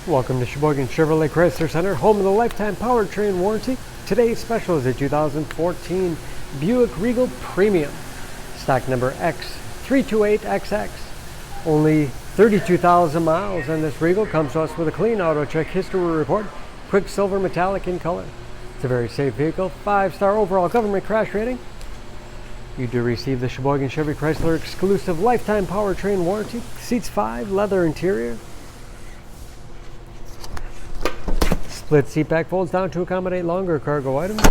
Welcome to Sheboygan Chevrolet Chrysler Center, home of the lifetime powertrain warranty. Today's special is a 2014 Buick Regal Premium, stock number X328XX. Only 32,000 miles, and this Regal comes to us with a clean auto check history report, Quicksilver Metallic in color. It's a very safe vehicle, 5-star overall government crash rating. You do receive the Sheboygan Chevy Chrysler exclusive lifetime powertrain warranty. Seats 5, leather interior. Split seat back folds down to accommodate longer cargo items.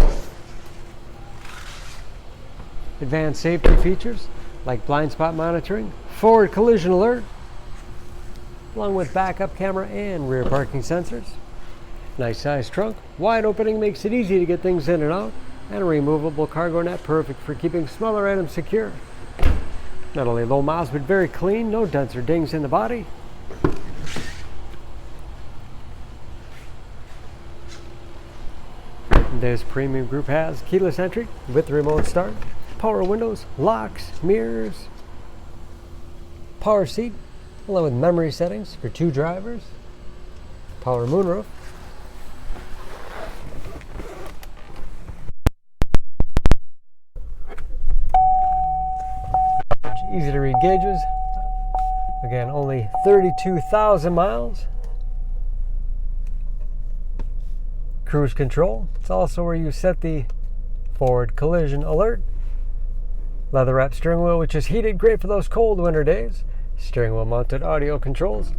Advanced safety features like blind spot monitoring, forward collision alert, along with backup camera and rear parking sensors. Nice size trunk, wide opening makes it easy to get things in and out, and a removable cargo net, perfect for keeping smaller items secure. Not only low miles but very clean, no dents or dings in the body. This premium group has keyless entry with remote start, power windows, locks, mirrors, power seat, along with memory settings for 2 drivers, power moonroof, easy to read gauges, again only 32,000 miles. Cruise control, it's also where you set the forward collision alert. Leather wrapped steering wheel, which is heated, great for those cold winter days. Steering wheel mounted audio controls.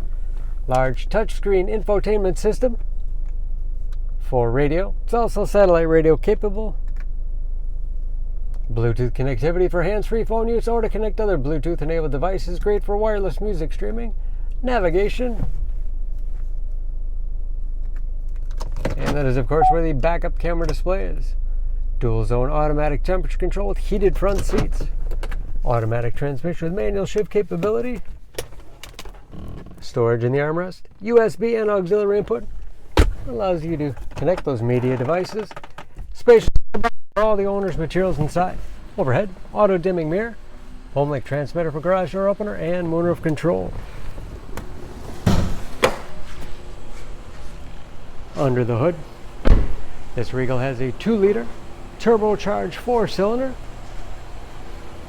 Large touchscreen infotainment system for radio. It's also satellite radio capable. Bluetooth connectivity for hands-free phone use or to connect other Bluetooth enabled devices, great for wireless music streaming. Navigation. And that is, of course, where the backup camera display is. Dual zone automatic temperature control with heated front seats. Automatic transmission with manual shift capability. Storage in the armrest. USB and auxiliary input. Allows you to connect those media devices. Spacious for all the owner's materials inside. Overhead, auto dimming mirror. Home link transmitter for garage door opener and moonroof control. Under the hood, this Regal has a 2-liter turbocharged 4-cylinder,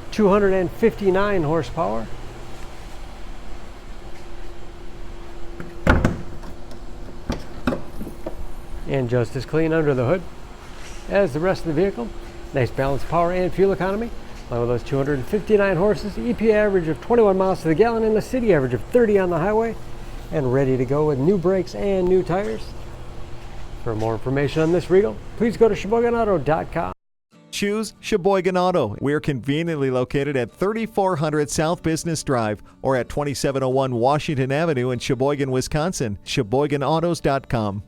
259 horsepower. And just as clean under the hood as the rest of the vehicle. Nice balanced power and fuel economy. Along with those 259 horses, EPA average of 21 miles to the gallon and the city average of 30 on the highway. And ready to go with new brakes and new tires. For more information on this Regal, please go to SheboyganAuto.com. Choose Sheboygan Auto. We're conveniently located at 3400 South Business Drive or at 2701 Washington Avenue in Sheboygan, Wisconsin. SheboyganAutos.com.